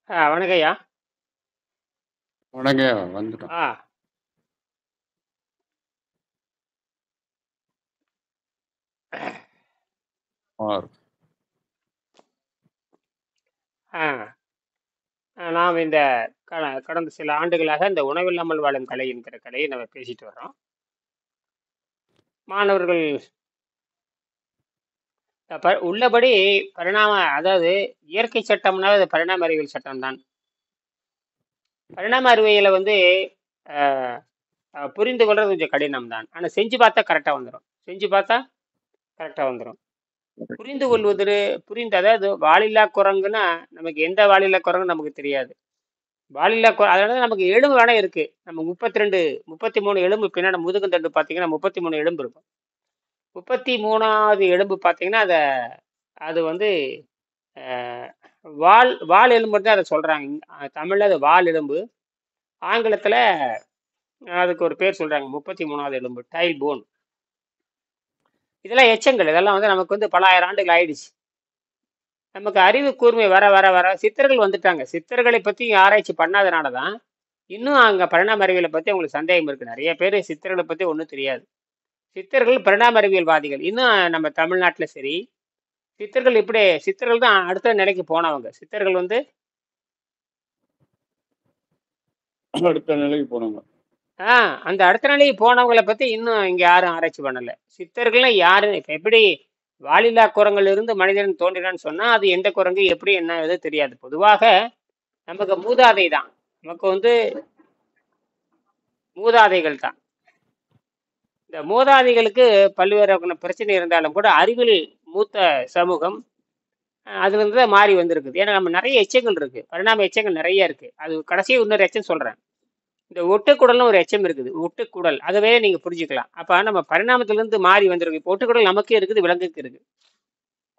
வணக்கம் ஐயா. உடனே வந்துட்டோம். ஆ ஆறு. ஆ நாம் இந்த கடந்த சில ஆண்டுகளாக இந்த உணவில்லாமல் வாழும் கலை என்கிற கலையை நம்ம பேசிட்டு வர்றோம். மாணவர்கள் உள்ளபடி அதாவது இயற்கை சட்டம்னா அது பரிணாம அறிவியல் சட்டம் தான். பரிணாம அறிவியலை வந்து அஹ், புரிந்து கொள்றது கொஞ்சம் கடினம் தான். ஆனால் செஞ்சு பார்த்தா கரெக்டாக வந்துடும். புரிந்து கொள்வது அதாவது வாலில்லா குரங்குன்னா நமக்கு எந்த வாலில்லா குரங்கு நமக்கு தெரியாது. அதனால நமக்கு எலும்பு வேணா இருக்கு. நம்ம 33 எலும்பு பின்னாடி முதுகுந்தண்டு பார்த்தீங்கன்னா 33 எலும்பு இருக்கும். 33வது எலும்பு பார்த்தீங்கன்னா அது வந்து அஹ், வால் வால் எலும்பு தான் அதை சொல்றாங்க. தமிழ்ல அது வால் எலும்பு. ஆங்கிலத்துல அதுக்கு ஒரு பேர் சொல்றாங்க, 33வது எலும்பு டைல் போன். இதெல்லாம் எச்சங்கள். இதெல்லாம் வந்து நமக்கு வந்து பல ஆயிரம் ஆண்டுகள் ஆயிடுச்சு. நமக்கு அறிவு கூர்மை வர வர வர சித்தர்கள் வந்துட்டாங்க. சித்தர்களை பத்தி ஆராய்ச்சி பண்ணாதனாலதான் இன்னும் அங்க பரிணாம அறிவியலை பத்தி உங்களுக்கு சந்தேகம் இருக்கு. நிறைய பேர் சித்தர்களை பத்தி ஒன்றும் தெரியாது. சித்தர்கள் பரிணாம அறிவியல்வாதிகள். இன்னும் நம்ம தமிழ்நாட்டுல சரி, சித்தர்கள் தான் அடுத்த நிலைக்கு போனவங்க. சித்தர்கள் வந்து அடுத்த நிலைக்கு போனவங்க. அந்த அடுத்த நிலைக்கு போனவங்களை பத்தி இன்னும் இங்க யாரும் ஆராய்ச்சி பண்ணல. சித்தர்கள்லாம் யாரு? இப்ப எப்படி வாலில்லா குரங்குல இருந்து மனிதன் தோன்றினான்னு சொன்னா அது எந்த குரங்கு எப்படி என்ன எது தெரியாது. பொதுவாக நமக்கு மூதாதை தான். நமக்கு வந்து மூதாதைகள் தான். இந்த மூதாதைகளுக்கு பல்வேறு வகையான பிரச்சனை இருந்தாலும் கூட அறிவில் மூத்த சமூகம் அதுல இருந்து தான் மாறி வந்திருக்குது. ஏன்னா நம்ம நிறைய எச்சங்கள் இருக்கு, பரிணாம எச்சங்கள் நிறைய இருக்கு. அது கடைசியாக இன்னொரு எச்சம் சொல்றேன். இந்த ஒட்டுக்குடல்னு ஒரு எச்சம் இருக்குது, ஒட்டுக்குடல். அதுவே நீங்க புரிஞ்சுக்கலாம். அப்ப நம்ம பரிணாமத்திலிருந்து மாறி வந்திருக்கு. இப்போ ஒட்டுக்குடல் நமக்கே இருக்குது, விலங்குக்கு இருக்கு,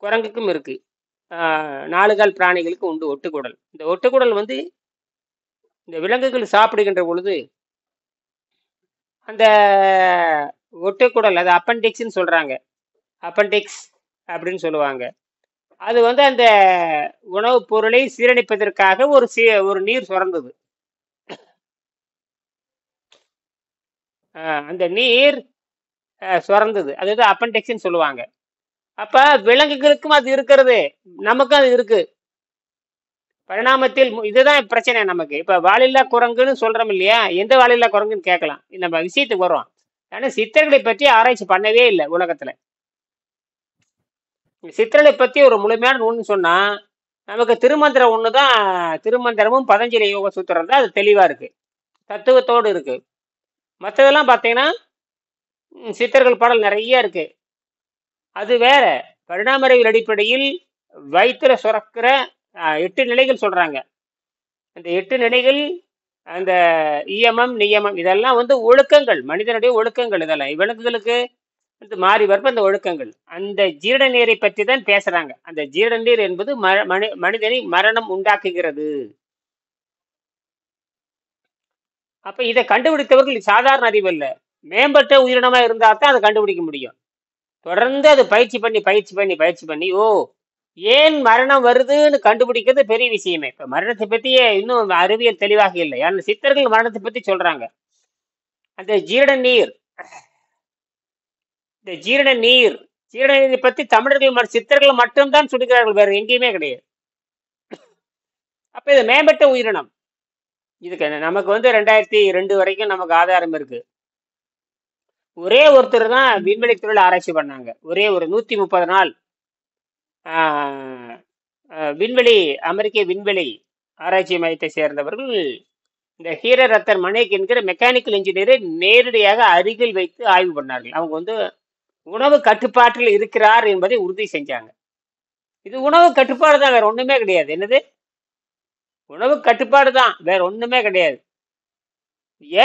குரங்குக்கும் இருக்கு. நாலுகால் பிராணிகளுக்கு உண்டு ஒட்டுக்குடல். இந்த ஒட்டுக்குடல் வந்து இந்த விலங்குகள் சாப்பிடுகின்ற பொழுது அந்த ஒட்டுக்குடல், அது அப்பெண்டிக்ஸ்ன்னு சொல்றாங்க, அப்பெண்டிக்ஸ் அப்படின்னு சொல்லுவாங்க. அது வந்து அந்த உணவுப் பொருளை சீரணிப்பதற்காக ஒரு நீர் சுரந்தது. அந்த நீர் சுரந்தது, அதுதான் அப்பெண்டிக்ஸ்ன்னு சொல்லுவாங்க. அப்ப விலங்குகளுக்கும் அது இருக்கிறது, நமக்கும் அது இருக்கு. பரிணாமத்தில் இதுதான் பிரச்சனை நமக்கு. இப்ப வாலில்லா குரங்குன்னு சொல்றோம் இல்லையா, எந்த வாலில்லா குரங்குன்னு கேட்கலாம். நம்ம விஷயத்துக்கு வரோம். ஆனா சித்தர்களை பற்றி ஆராய்ச்சி பண்ணவே இல்லை உலகத்துல. சித்தர்களை பத்தி ஒரு முழுமையான நூல்னு சொன்னா நமக்கு திருமந்திரம் ஒண்ணுதான். திருமந்திரமும் பதஞ்சலி யோக சூத்திரம் தான். அது தெளிவா இருக்கு, தத்துவத்தோடு இருக்கு. மற்றதெல்லாம் பார்த்தீங்கன்னா சித்தர்கள் பாடல் நிறைய இருக்கு. அது வேற. பரிணாம அறிவியல் அடிப்படையில் வயிற்றுல சுரக்கிற 8 நிலைகள் சொல்றாங்க. அந்த 8 நிலைகள், அந்த இயமம் நியமம், இதெல்லாம் வந்து ஒழுக்கங்கள், மனிதனுடைய ஒழுக்கங்கள். இதெல்லாம் விலங்குகளுக்கு வந்து மாறி வரப்ப அந்த ஒழுக்கங்கள். அந்த ஜீரண நீரை பற்றி தான் பேசுறாங்க. அந்த ஜீரண நீர் என்பது மனிதனை மரணம் உண்டாக்குகிறது. அப்ப இதை கண்டுபிடித்தவர்கள் சாதாரண அறிவு இல்ல, மேம்பட்ட உயிரினமா இருந்தா தான் அதை கண்டுபிடிக்க முடியும். தொடர்ந்து அது பயிற்சி பண்ணி ஏன் மரணம் வருதுன்னு கண்டுபிடிக்கிறது பெரிய விஷயமே. இப்ப மரணத்தை பத்தியே இன்னும் அறிவியல் தெளிவாக இல்லை. ஏன்னா சித்தர்கள் மரணத்தை பத்தி சொல்றாங்க. அந்த ஜீரண நீர், இந்த ஜீரண நீர் ஜீரண நீரை பத்தி தமிழர்கள் சித்தர்கள் மட்டும்தான் சொல்லுகிறார்கள், வேற எங்கேயுமே கிடையாது. அப்ப இது மேம்பட்ட உயிரினம். இதுக்கு நமக்கு வந்து 2002 வரைக்கும் நமக்கு ஆதாரம் இருக்கு. ஒரே ஒருத்தர் தான் விண்வெளி துறையில் ஆராய்ச்சி பண்ணாங்க. ஒரே ஒரு 130 நாள் விண்வெளி, அமெரிக்க விண்வெளி ஆராய்ச்சி மையத்தை சேர்ந்தவர்கள் இந்த ஹீரர் ரத்தர் மனேக் என்கிற மெக்கானிக்கல் இன்ஜினியரை நேரடியாக அருகில் வைத்து ஆய்வு பண்ணார்கள். அவங்க வந்து உணவு கட்டுப்பாட்டில் இருக்கிறார் என்பதை உறுதி செஞ்சாங்க. இது உணவு கட்டுப்பாடு தான், வேற ஒண்ணுமே கிடையாது. என்னது? உணவு கட்டுப்பாடு தான், வேற ஒண்ணுமே கிடையாது.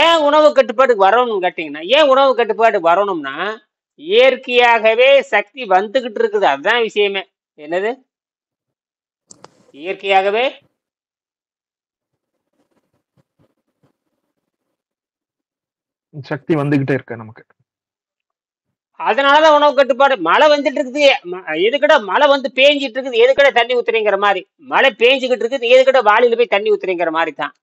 ஏன் உணவு கட்டுப்பாட்டுக்கு வரணும்னு கேட்டீங்கன்னா, ஏன் உணவு கட்டுப்பாட்டுக்கு வரணும்னா இயற்கையாகவே சக்தி வந்துகிட்டு இருக்குது, அதுதான் விஷயமே. என்னது? இயற்கையாகவே சக்தி வந்துகிட்டே இருக்கு நமக்கு. அதனாலதான் உணவு கட்டுப்பாடு. மழை வந்துட்டு இருக்குது, எதுக்கட மழை வந்து பேஞ்சிட்டு இருக்குது, எதுக்கட தண்ணி ஊத்துறீங்கிற மாதிரி. மழை பேஞ்சுக்கிட்டு இருக்குது, எதுக்கட வாளியில போய் தண்ணி ஊத்துறீங்கிற மாதிரி தான்.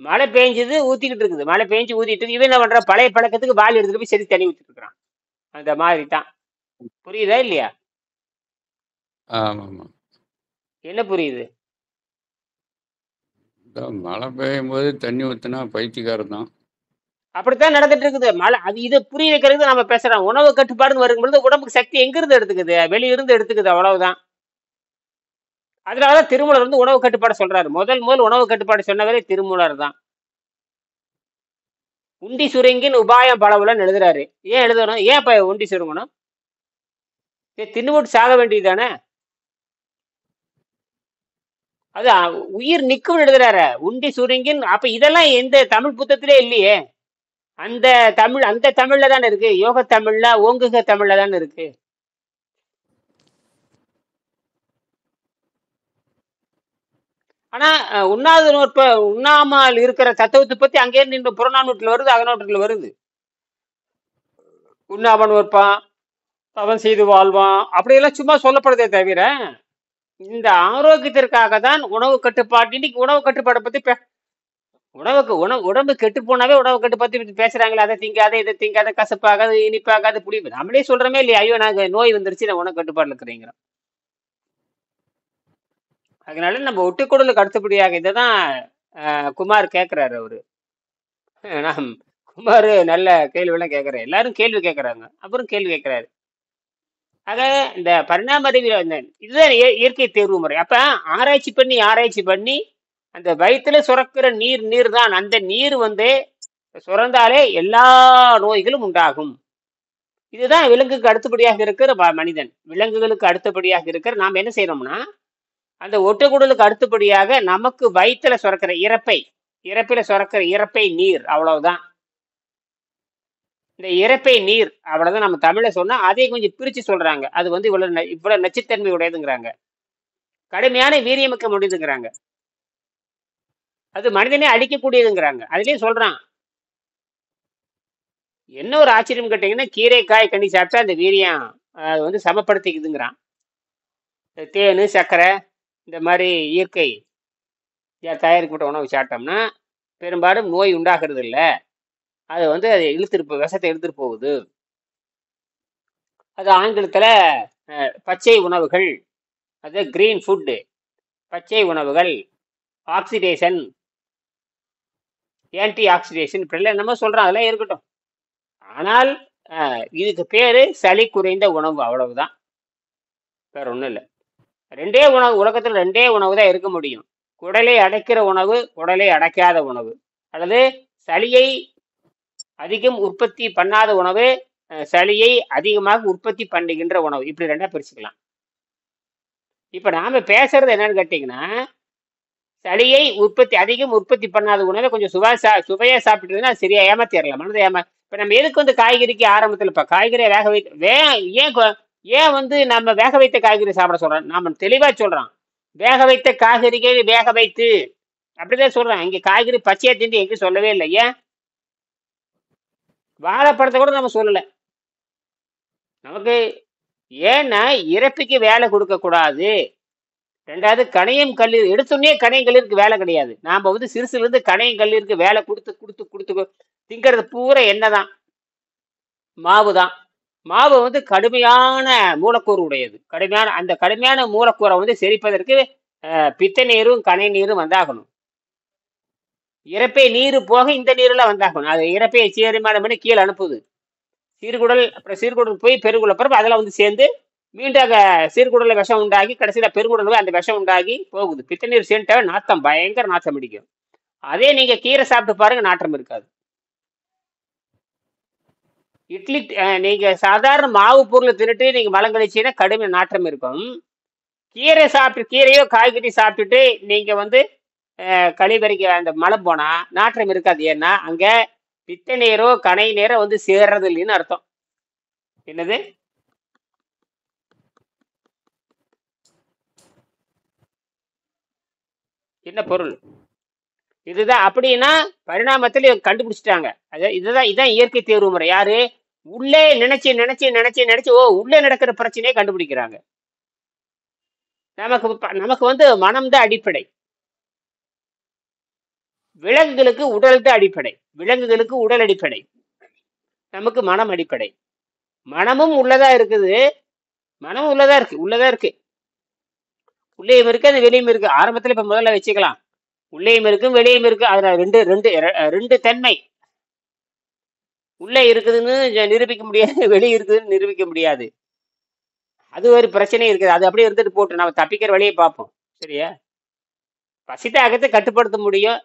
மழை பேஞ்சுது ஊத்திக்கிட்டு இருக்குது, மழை பேஞ்சு ஊத்திட்டு இருக்கு. இவன் என்ன பண்ற, பழைய பழக்கத்துக்கு வாளி எடுத்துட்டு போய் சரி தண்ணி ஊத்திட்டு இருக்கிறான். அந்த மாதிரி தான். புரியுதா இல்லையா? ஆமாம். என்ன புரியுது? மழை பெய்யும் போது தண்ணி ஊற்றினா பைத்தியக்காரன் தான். அப்படித்தான் நடந்துட்டு இருக்குது. மழை அது இதை புரிய வைக்கிறது நம்ம பேசுறோம். உணவு கட்டுப்பாடுன்னு வரும்பொழுது உடம்புக்கு சக்தி எங்கிருந்து எடுத்துக்குது? வெளியிருந்து எடுத்துக்குது, அவ்வளவுதான். அதனாலதான் திருமூலர் வந்து உணவு கட்டுப்பாடு சொல்றாரு. முதல் உணவு கட்டுப்பாடு சொன்னவரே திருமூலர் தான். உண்டி சுருங்கின் உபாயம் பலவுலன்னு எழுதுறாரு. ஏன் எழுதணும்? ஏன் இப்ப உண்டி சுருங்கணும்? தின்னுபோட்டு சாக வேண்டியதுதானே? அது உயிர் நிக்கும் எழுதுறாரு. உண்டி சுருங்கின். அப்ப இதெல்லாம் எந்த தமிழ் புத்தகத்திலே இல்லையே. அந்த தமிழ்ல தானே இருக்கு. யோக தமிழ்ல, ஓங்குக தமிழ்ல தானே இருக்கு. ஆனா உண்ணாமல் இருக்கிற தத்துவத்தை பத்தி அங்கே இருந்து புறநானூற்றுல வருது, அகநானூற்றுல வருது. உண்ணாமன் இருப்பான், அவன் செய்து வாழ்வான், அப்படியெல்லாம் சும்மா சொல்லப்படுதே தவிர இந்த ஆரோக்கியத்திற்காக தான் உணவு கட்டுப்பாடு. இன்னைக்கு உணவு கட்டுப்பாடை பத்தி உடம்பு கெட்டு போனாவே உணவு கட்டுப்பாடு பத்தி பேசுறாங்களே. அதை திங்காத, இதை திங்காத, கசப்பாகாது, இனிப்பாகாது, புளிப்பு. நம்மளே சொல்றமே இல்லையா, ஐயோ நாங்க நோய் வந்துருச்சு, நான் உணவு கட்டுப்பாடுல இருக்கிறீங்க. அதனால நம்ம ஒட்டுக்குடலுக்கு அடுத்தபடியாக இதைதான் குமார் கேட்கிறாரு. அவரு நாம் குமார் நல்ல கேள்வியெல்லாம் கேட்கிறாரு. எல்லாரும் கேள்வி கேட்கறாங்க, அப்புறம் கேள்வி கேட்கிறாரு. ஆக இந்த பரிணாம அறிவியல் இதுதான் இயற்கை தேர்வு முறை. அப்ப ஆராய்ச்சி பண்ணி அந்த வயிற்றுல சுரக்கிற நீர் தான். அந்த நீர் வந்து சுரந்தாலே எல்லா நோய்களும் உண்டாகும். இதுதான் விலங்குக்கு அடுத்தபடியாக இருக்கிற மனிதன். விலங்குகளுக்கு அடுத்தபடியாக இருக்கிற நாம் என்ன செய்யறோம்னா, அந்த ஒட்டுக்குடலுக்கு அடுத்தபடியாக நமக்கு வயிற்றுல சுரக்கிற இறப்பில சுரக்கிற இறப்பை நீர், அவ்வளவுதான். இந்த இறப்பை நீர் அவ்வளவுதான். நம்ம தமிழ்ல சொன்னா அதே கொஞ்சம் பிரிச்சு சொல்றாங்க. அது வந்து இவ்வளவு நச்சுத்தன்மை உடையதுங்கிறாங்க, கடுமையான வீரியமிக்க முடியுதுங்கிறாங்க, அது மனிதனே அழிக்கக்கூடியதுங்கிறாங்க. அதுலயும் சொல்றான். என்ன ஒரு ஆச்சரியம் கேட்டீங்கன்னா, கீரை காய் கனி சாப்பிட்டா அந்த வீரியம் அது வந்து சமப்படுத்திக்குதுங்கிறான். தேனு சர்க்கரை இந்த மாதிரி இயற்கை தயாரிக்கப்பட்ட உணவு சாப்பிட்டோம்னா பெரும்பாலும் நோய் உண்டாகிறது இல்லை. அது வந்து அதை விஷத்தை இழுத்துட்டு போகுது. அது ஆங்கிலத்துல பச்சை உணவுகள், அது கிரீன் ஃபுட்டு, பச்சை உணவுகள், ஆக்சிடேஷன், ஆன்டி ஆக்சிடேஷன், இப்படிலாம் என்னமோ சொல்றான். அதெல்லாம் இருக்கட்டும். ஆனால் இதுக்கு பேரு சளி குறைந்த உணவு, அவ்வளவுதான், வேற ஒண்ணும் இல்லை. ரெண்டே உணவு உலகத்துல, ரெண்டே உணவு தான் இருக்க முடியும். குடலை அடைக்கிற உணவு, குடலை அடைக்காத உணவு, அல்லது சளியை அதிகம் உற்பத்தி பண்ணாத உணவு, சளியை அதிகமாக உற்பத்தி பண்ணுகின்ற உணவு. இப்படி ரெண்டா பிரிச்சுக்கலாம். இப்ப நாம பேசுறது என்னன்னு கேட்டீங்கன்னா, சளியை அதிகம் உற்பத்தி பண்ணாத உணவை கொஞ்சம் சுவையா சாப்பிட்டுருந்தா சரியா ஏமாத்திடலாம், மனதை இப்ப நம்ம எதுக்கு வந்து காய்கறிக்கு ஆரம்பத்துல இப்ப காய்கறியை வேக வைத்து ஏன் வந்து நம்ம வேக வைத்த காய்கறி சாப்பிட சொல்றோம்? நாம தெளிவா சொல்றோம், வேக வைத்த காய்கறிகள் வேக வைத்து, அப்படிதான் சொல்றேன். இங்க காய்கறி பச்சையா திண்டி எங்க சொல்லவே இல்லை. ஏன் வாழைப்பழத்தை கூட நம்ம சொல்லல. நமக்கு ஏன்னா இறப்பிக்கு வேலை கொடுக்க கூடாது. ரெண்டாவது கணையம் கல்லீர் எடுத்தோடனே கணையம் கல்லீருக்கு வேலை கிடையாது. நாம வந்து சிறுசுல இருந்து கணையம் கல்லீருக்கு வேலை கொடுத்து கொடுத்து கொடுத்து திங்கிறது பூரா என்னதான், மாவு தான். மாவு வந்து கடுமையான மூலக்கூறு உடையது. அந்த கடுமையான மூலக்கூறை வந்து செரிப்பதற்கு பித்த நீரும் கணை நீரும் வந்தாகணும். இறப்பை நீர் போக இந்த நீரெல்லாம் வந்தாகணும். அது இறப்பையை சீரமான பண்ணி கீழே அனுப்புது. சீர்குடல், அப்புறம் சீர்குடல் போய் பெருங்குடல், அப்புறம் அதெல்லாம் வந்து சேர்ந்து மீண்டும் சீர்குடல விஷம் உண்டாகி கடைசியில பெருங்குடல் அந்த விஷம் உண்டாகி போகுது. பித்த நீர் சேர்ந்துட்டாவே நாத்தம், பயங்கர நாத்தம் அடிக்கும். அதே நீங்க கீரை சாப்பிட்டு பாருங்க, நாற்றம் இருக்காது. இட்லி நீங்க சாதாரண மாவு பொருளை தின்னுட்டு நீங்க மலம் கழிச்சீங்கன்னா கடுமை நாற்றம் இருக்கும். கீரையோ காய்கறி சாப்பிட்டுட்டு நீங்க வந்து கழிவறைக்கு அந்த மலம் போனா நாற்றம் இருக்காது. ஏன்னா அங்க பித்த நீரோ கணை நீரோ வந்து சேர்றது இல்லைன்னு அர்த்தம். என்னது? என்ன பொருள்? இதுதான். அப்படின்னா பரிணாமத்தில் கண்டுபிடிச்சிட்டாங்க. இதான் இயற்கை தேர்வு முறை. யாரு? உள்ளே நினைச்சு நினைச்சு நினைச்சு நினைச்சு உள்ளே நடக்கிற பிரச்சனையை கண்டுபிடிக்கிறாங்க. நமக்கு வந்து மனம் தான் அடிப்படை. விலங்குகளுக்கு உடல் தான் அடிப்படை. விலங்குகளுக்கு உடல் அடிப்படை, நமக்கு மனம் அடிப்படை. மனமும் உள்ளதா இருக்குது, மனமும் உள்ளதா இருக்கு. உள்ளேயும் இருக்கு, அது வெளியும் இருக்கு. ஆரம்பத்துல இப்ப முதல்ல வச்சுக்கலாம், உள்ளேயும் இருக்கும் வெளியும் இருக்கு. அதுல ரெண்டு ரெண்டு ரெண்டு தன்மை. உள்ளே இருக்குதுன்னு நிரூபிக்க முடியாது, வெளியே இருக்குதுன்னு நிரூபிக்க முடியாது. அது ஒரு பிரச்சனை இருக்குது. அது அப்படியே இருந்துட்டு போட்டு நம்ம தப்பிக்கிற வழியை பார்ப்போம். சரியா? பசித்தாகத்தை கட்டுப்படுத்த முடியும்.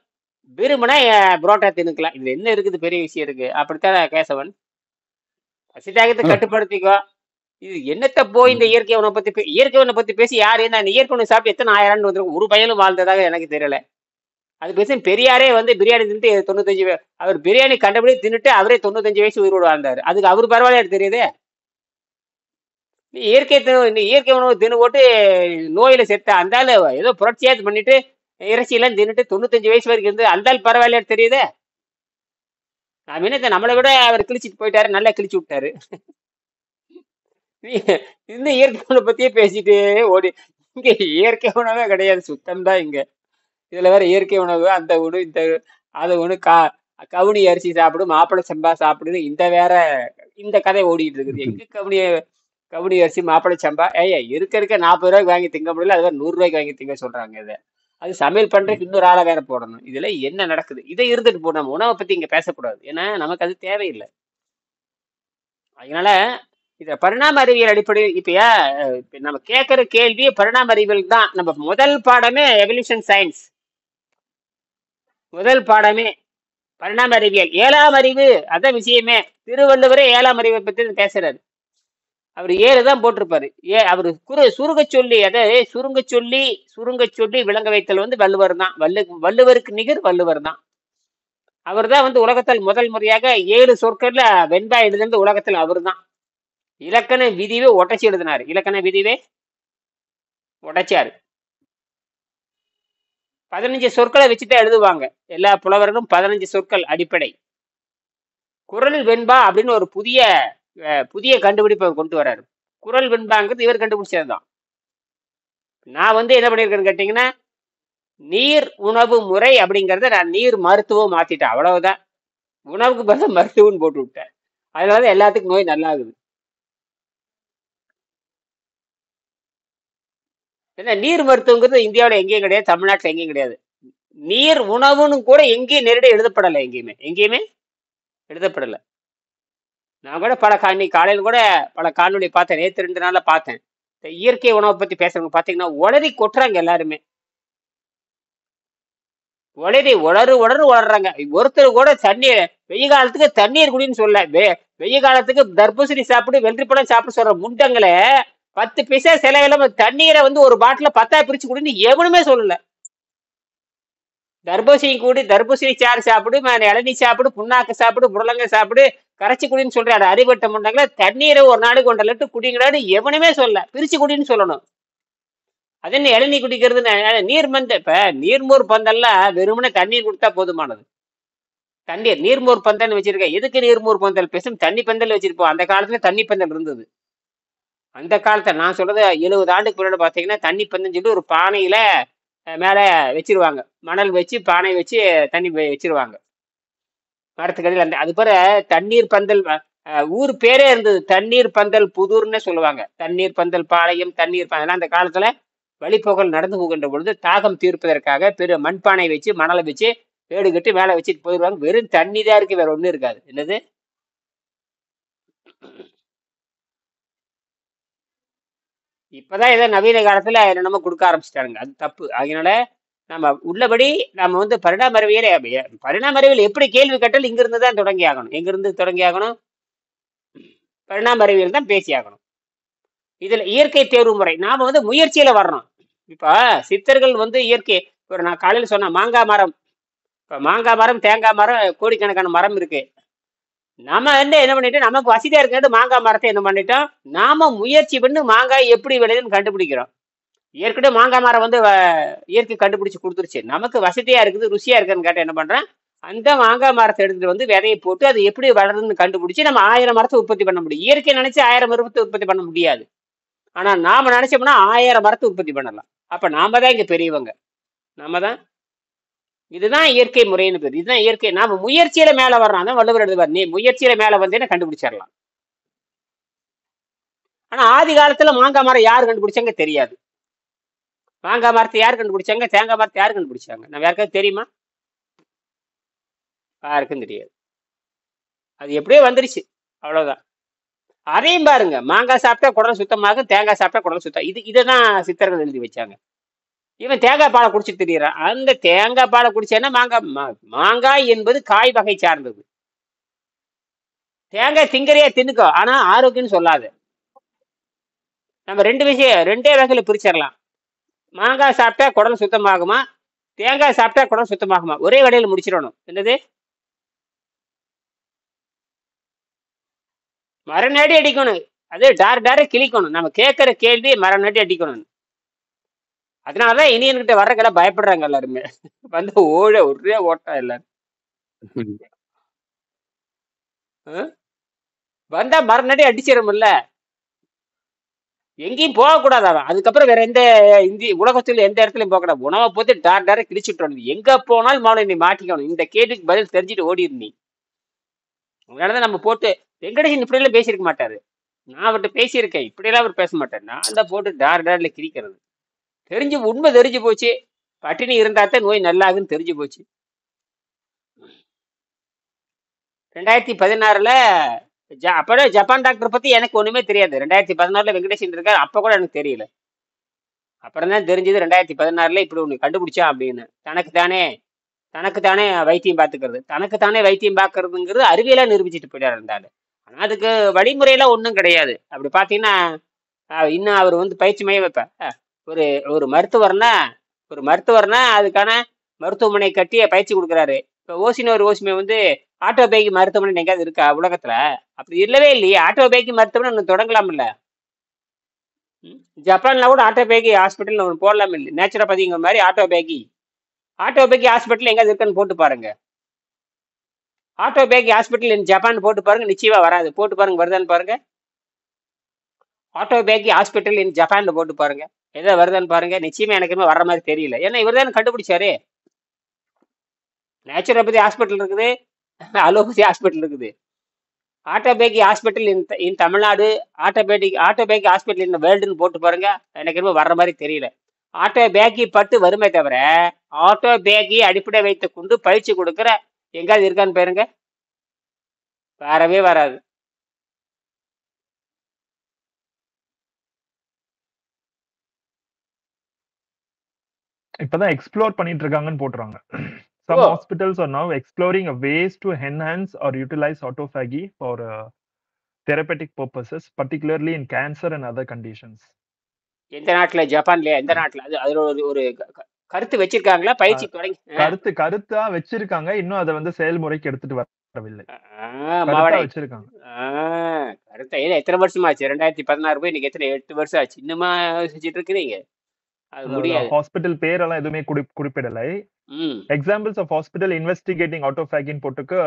விரும்பினா புரோட்டா தின்னுக்கலாம். இது என்ன இருக்குது, பெரிய விஷயம் இருக்கு? அப்படித்தான் கேசவன். பசித்தாகத்தை கட்டுப்படுத்திக்கோ. இது என்னத்த போய் இந்த இயற்கை உணவை பத்தி இயற்கை உணவை பத்தி பேசி யாரு என்ன இயற்கை உணவு சாப்பிட்டு எத்தனை 1000 வந்துருக்கு? ஒரு பையனும் வாழ்ந்ததாக எனக்கு தெரியல. அது பேசி பெரியாரே வந்து பிரியாணி தின்னுட்டு 95 அவர் பிரியாணி கண்டபடி தின்னுட்டு அவரே 95 வயசு உயிரோடு வாழ்ந்தாரு. அதுக்கு அவர் பரவாயில்ல தெரியுது. இந்த இயற்கை உணவு தின்னு போட்டு நோயில செத்த அந்தால ஏதோ புரட்சியாவது பண்ணிட்டு இறைச்சியெல்லாம் தின்னுட்டு 95 வயசு வரைக்கும் இருந்து அந்தால் பரவாயில்ல தெரியுது. நான் என்ன நம்மளை விட அவர் கிழிச்சிட்டு போயிட்டாரு, நல்லா கிழிச்சு விட்டாரு. இந்த இயற்கை உணவை பத்தியே பேசிட்டு ஓடி. இங்க இயற்கை உணவே கிடையாது, சுத்தம் தான் இங்க. இதுல வேற இயற்கை உணவு, அந்த உணவு இந்த அது ஒண்ணு கவுனி அரிசி சாப்பிடு, மாப்பிள்ளை சம்பா சாப்பிடுன்னு இந்த கதை ஓடிட்டு இருக்குது. எங்க கவுனி அரிசி மாப்பிள்ளை சம்பா? இருக்க 40 ரூபாய்க்கு வாங்கி திங்க முடியல, அது வேற 100 ரூபாய்க்கு வாங்கி திங்க சொல்றாங்க. இதை அது சமையல் பண்றதுக்கு இன்னொரு ஆளை வேற போடணும். இதுல என்ன நடக்குது? இதை இருந்துட்டு போ. நம்ம உணவை பத்தி இங்க பேசக்கூடாது, ஏன்னா நமக்கு அது தேவையில்லை. அதனால இத பரிணாம அறிவியல் அடிப்படையில் இப்ப நம்ம கேட்கிற கேள்வி பரிணாம அறிவியல் தான். நம்ம முதல் பாடமே எவல்யூஷன் சயின்ஸ், முதல் பாடமே பரிணாம அறிவியல். 7ஆம் அறிவு அதான் விஷயமே. திருவள்ளுவரே 7ஆம் அறிவை பத்தி பேசுறாரு. அவர் 7 தான் போட்டிருப்பாரு. அவரு சுருங்க சொல்லி அதை சுருங்க சொல்லி விளங்க வைத்தல் வந்து வள்ளுவர் தான். வள்ளுவருக்கு நிகர் வள்ளுவர் தான். அவர் தான் வந்து உலகத்தில் முதல் முறையாக 7 சொற்கள்ல வெண்பா எழுதுனது உலகத்தில் அவர் தான். இலக்கண விதிவே ஒட்டச்சி எழுதினாரு. இலக்கண விதிவே உடைச்சாரு. 15 சொற்களை வச்சுதான் எழுதுவாங்க எல்லா புலவர்களும். 15 சொற்கள் அடிப்படை. குறள் வெண்பா அப்படின்னு ஒரு புதிய கண்டுபிடிப்பை கொண்டு வர்றாரு. குறள் வெண்பாங்கிறது இவர் கண்டுபிடிச்சதுதான். நான் வந்து என்ன பண்ணியிருக்கேன்னு கேட்டீங்கன்னா, நீர் உணவு முறை அப்படிங்கறத நான் நீர் மருத்துவம் மாத்திட்டேன், அவ்வளவுதான். உணவுக்கு பதில் மருத்துவம்னு போட்டு விட்டேன். அதனாலதான் எல்லாத்துக்கும் நோய் நல்லா ஆகுது. ஏன்னா நீர் மருத்துவங்கிறது இந்தியாவில எங்கேயும் கிடையாது, தமிழ்நாட்டில் எங்கேயும் கிடையாது. நீர் உணவுன்னு கூட எங்கேயும் நேரடியாக எழுதப்படலை, எங்கேயுமே எழுதப்படலை. நான் கூட காலையில் கூட பல காணொலி பார்த்தேன், நேற்று 2 நாள்ல பார்த்தேன். இயற்கை உணவை பத்தி பேசுறவங்க பாத்தீங்கன்னா உளறி கொட்டுறாங்க எல்லாருமே. உளறாங்க. ஒருத்தர் கூட தண்ணீர் வெயில் காலத்துக்கு தண்ணீர் குடின்னு சொல்ல, வெயில் காலத்துக்கு தர்பூசணி சாப்பிடு, வெள்ளரிப்பழம் சாப்பிட சொல்ற முண்டங்களை 10 பைசா செலவில்லாம தண்ணீரை வந்து ஒரு பாட்டில 10ஆ பிரிச்சு குடின்னு எவனுமே சொல்லல. தர்பூசணி சாறு சாப்பிடு, இளநீ சாப்பிடு, புண்ணாக்கு சாப்பிடு, புடலங்க சாப்பிடு, கரைச்சி குடின்னு சொல்றாரு. அறிவட்ட முண்டாங்களா தண்ணீரை ஒரு நாளைக்கு 1.5 லிட்டர் குடிங்கடான்னு எவனுமே சொல்ல, பிரிச்சு குடின்னு சொல்லணும். அது என்ன இளநீ குடிக்கிறதுன்னு? இப்ப நீர்மோர் பந்தல்லாம் வெறுமனே தண்ணீர் கொடுத்தா போதுமானது. நீர்மோர் பந்தல் வச்சிருக்கேன். எதுக்கு நீர்மோர் பந்தல்? பேசும் தண்ணி பந்தல் வச்சிருப்போம். அந்த காலத்துல தண்ணி பந்தல் இருந்தது. அந்த காலத்தை நான் சொல்றது 70 ஆண்டுக்கு முன்னாடி பாத்தீங்கன்னா தண்ணி பந்தல் சொல்லி ஒரு பானையில மேல வச்சிருவாங்க, மணல் வச்சு பானை வச்சு தண்ணி வச்சிருவாங்க மரத்துக்கடியில். அது போல தண்ணீர் பந்தல் ஊர் பேரே இருந்தது, தண்ணீர் பந்தல் புதூர்னு சொல்லுவாங்க. தண்ணீர் பந்தல் பாளையம், தண்ணீர் பந்தல். அந்த காலத்துல வழிபோக்கல் நடந்து போகின்ற பொழுது தாகம் தீர்ப்பதற்காக பெரிய மண்பானை வச்சு மணலை வச்சு வேடு கட்டி மேலே வச்சுட்டு போயிடுவாங்க. வெறும் தண்ணி தான் இருக்கு, வேற ஒண்ணும் இருக்காது. என்னது? இப்பதான் ஏதோ நவீன காலத்துல என்னென்னமோ கொடுக்க ஆரம்பிச்சிட்டாங்க, அது தப்பு. அதனால நம்ம உள்ளபடி நம்ம வந்து பரிணாம அறிவியல் எப்படி கேள்வி கேட்டாலும் இங்கிருந்து தான் தொடங்கி ஆகணும். எங்கிருந்து தொடங்கி ஆகணும்? பரிணாம அறிவியல் தான் பேசி ஆகணும். இதுல இயற்கை தேர்வு முறை நாம வந்து முயற்சியில வரணும். இப்ப சித்தர்கள் வந்து இயற்கை, ஒரு நான் காலையில சொன்ன மாங்காய் மரம், இப்ப மாங்காய் மரம், தேங்காய் மரம், கோடிக்கணக்கான மரம் இருக்கு. நம்ம என்ன பண்ணிட்டோம், நமக்கு வசதியா இருக்காது மாங்காய் மரத்தை என்ன பண்ணிட்டோம், நாம முயற்சி பண்ணி மாங்காய் எப்படி விளையுதுன்னு கண்டுபிடிக்கிறோம். ஏற்கனவே மாங்காய் மரம் வந்து இயற்கை கண்டுபிடிச்சு கொடுத்துருச்சு. நமக்கு வசதியா இருக்குது, ருசியா இருக்குன்னு கேட்ட என்ன பண்றேன், அந்த மாங்காய் மரத்தை எடுத்துட்டு வந்து விதையை போட்டு அது எப்படி வளருதுன்னு கண்டுபிடிச்சு நம்ம 1000 மரத்தை உற்பத்தி பண்ண முடியும். இயற்கை நினைச்சு 1000 மரத்தை உற்பத்தி பண்ண முடியாது. ஆனா நாம நினைச்சோம்னா 1000 மரத்தை உற்பத்தி பண்ணலாம். அப்ப நாம தான் இங்க பெரியவங்க. நாம தான். இதுதான் இயற்கை முறைன்னு பேர். இதுதான் இயற்கை. நாம முயற்சியில மேல வர்றோம். அதான் வள்ளுவர் எழுதுவார், நீ முயற்சியில மேல வந்தேன்னு கண்டுபிடிச்சிடலாம். ஆனா ஆதி காலத்துல மாங்காய் மரம் யாரு கண்டுபிடிச்சாங்க தெரியாது. மாங்காய் மரத்தை யார் கண்டுபிடிச்சாங்க, தேங்காய் மரத்தை யார் கண்டுபிடிச்சாங்க, நம்ம யாருக்காவது தெரியுமா? யாருக்கும் தெரியாது. அது எப்படியோ வந்துருச்சு, அவ்வளவுதான். அதையும் பாருங்க, மாங்காய் சாப்பிட்டா குடல் சுத்தமாகும், தேங்காய் சாப்பிட்டா குடல் சுத்தம். இதுதான் சித்தர்கள் எழுதி வச்சாங்க. இவன் தேங்காய் பாலை குடிச்சிட்டு திரியறான். அந்த தேங்காய் பாலை குடிச்சேன்னா மாங்காய் என்பது காய் வகை சார்ந்தது. தேங்காய் திங்கறையா தின்னுக்கோ, ஆனா ஆரோக்கியம்னு சொல்லாது. நம்ம ரெண்டே வகையில பிரிச்சிடலாம். மாங்காய் சாப்பிட்டா குடல் சுத்தமாகுமா, தேங்காய் சாப்பிட்டா குடல் சுத்தமாகுமா, ஒரே வடையில முடிச்சிடணும். என்னது, மரநாடி அடிக்கணும். அது டார கிளிக்கணும். நம்ம கேட்கற கேள்வி மரநாடி அடிக்கணும். அதனாலதான் இனியன்கிட்ட வர்றக்கெல்லாம் பயப்படுறாங்க எல்லாருமே. வந்து ஒரே ஓட்டம் எல்லாரும். வந்தா மரநாடி அடிச்சிடமுல்ல, எங்கேயும் போகக்கூடாது அவன். அதுக்கப்புறம் வேற எந்த உலகத்துல எந்த இடத்துலயும் போகக்கூடாது. உணவை போட்டு டார கிழிச்சுட்டு வரணும். எங்க போனாலும் மாவளை நீ மாட்டிக்கணும். இந்த கேள்விக்கு பதில் தெரிஞ்சுட்டு ஓடிடு நீ. அதனாலதான் நம்ம போட்டு, வெங்கடேசன் இப்படி எல்லாம் பேசியிருக்க மாட்டாரு. நான் அவர்கிட்ட பேசியிருக்கேன், இப்படியெல்லாம் அவர் பேச மாட்டார். நான் தான் போட்டு டார்ல கிரிக்கிறது. உண்மை தெரிஞ்சு போச்சு. பட்டினி இருந்தாத்தான் நோய் நல்லாகுன்னு தெரிஞ்சு போச்சு. 2016 அப்பதான் ஜப்பான் டாக்டர் பத்தி எனக்கு ஒண்ணுமே தெரியாது. 2016 வெங்கடேசன் இருக்காரு, அப்ப கூட எனக்கு தெரியல. அப்புறம் தான் தெரிஞ்சது 2016 இப்படி ஒண்ணு கண்டுபிடிச்சா அப்படின்னு. தனக்குத்தானே வைத்தியம் பார்த்துக்கிறது. தனக்குத்தானே வைத்தியம் பார்க்கறதுங்கிறது அறிவியலா நிரூபிச்சுட்டு போயிட்டாரு இருந்தாரு. ஆனா அதுக்கு வழிமுறையெல்லாம் ஒன்றும் கிடையாது. அப்படி பார்த்தீங்கன்னா இன்னும் அவர் வந்து பயிற்சி மையம் வைப்பேன். ஒரு மருத்துவர்னா அதுக்கான மருத்துவமனை கட்டி பயிற்சி கொடுக்குறாரு. இப்போ ஓசிமை வந்து ஆட்டோபேகி மருத்துவமனை எங்கேயாவது இருக்கா உலகத்துல? அப்படி இல்லவே இல்லையே. ஆட்டோபேகி மருத்துவமனை ஒன்று தொடங்கலாம் இல்ல. ஜப்பான்ல கூட ஆட்டோபேகி ஹாஸ்பிட்டல் ஒன்று போடலாம் இல்லை? நேச்சுரோபதிங்கிற மாதிரி ஆட்டோபேகி ஹாஸ்பிட்டல் எங்கேயாவது இருக்குன்னு போட்டு பாருங்க. ஆட்டோபேகி ஹாஸ்பிட்டல் இன் ஜப்பான் போட்டு பாருங்க, நிச்சயமா வராது. போட்டு பாருங்க, வருதான்னு பாருங்க. ஆட்டோபேகி ஹாஸ்பிட்டல் இன் ஜப்பான்ல போட்டு பாருங்க, எதோ வருதான்னு பாருங்க. நிச்சயமா எனக்கு வர்ற மாதிரி தெரியல. ஏன்னா இவர் தானே கண்டுபிடிச்சாரு. நேச்சுரோபதி ஹாஸ்பிட்டல் இருக்குது, அலோபதி ஹாஸ்பிட்டல் இருக்குது. Autophagy hospital in Tamil Nadu, autophagy hospital in வேர்ல்டுன்னு போட்டு பாருங்க, எனக்கு வர்ற மாதிரி தெரியல. ஆட்டோபேகி பட்டு வருமே தவிர ஆட்டோபேகி அடிப்படை வைத்துக் கொண்டு பயிற்சி கொடுக்குற எங்காவது இருக்கான்னு பாருங்க, வரவே வராது. இப்பதான் எக்ஸ்ப்ளோர் பண்ணிட்டு இருக்காங்கன்னு போட்டுறாங்க. Some hospitals are now exploring ways to enhance or utilize autophagy for therapeutic purposes, particularly in cancer and other conditions. எந்த நாட்டுல? ஜப்பான்ல? எந்த நாட்டுல? அதுல ஒரு கருத்து வச்சிருக்காங்களா? பயிற்சி தொடங்கி கருத்தா வச்சிருக்காங்க. இன்னும் அதை வந்து செயல்முறைக்கு எடுத்துட்டு வரவில்லை. வச்சிருக்காங்க கருத்தை. எத்தனை வருஷம் ஆச்சு? 2016 போய் இன்னைக்கு எத்தனை 8 வருஷம் ஆச்சு. இன்னுமா யோசிச்சுட்டு இருக்கிறீங்க? அது முடியாது. ஹாஸ்பிட்டல் பேரெல்லாம் எதுவுமே குறிப்பிடலை. எக்ஸாம்பிள்ஸ் ஆஃப் ஹாஸ்பிட்டல் இன்வெஸ்டிகேட்டிங் ஆட்டோஃபாகி போட்டுக்கு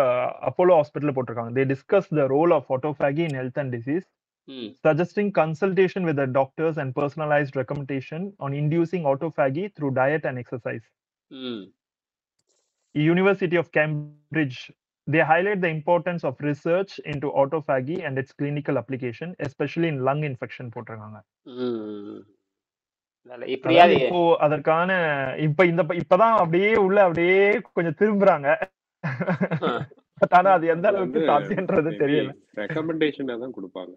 அப்போலோ ஹாஸ்பிட்டல் போட்டிருக்காங்க. They discuss the role of autophagy in health and disease, suggesting consultation with the doctors and personalized recommendation on inducing autophagy through diet and exercise. University of Cambridge, they highlight the importance of research into autophagy and its clinical application, especially in lung infection போட்டிருக்காங்க. இப்போ அதற்கான இப்பதான் அப்படியே உள்ள அப்படியே கொஞ்சம் திரும்புறாங்க. ஆனா அது எந்த அளவுக்கு சாத்தியன்றது தெரியல. ரெக்கமெண்டேஷன் தான் கொடுப்பாங்க.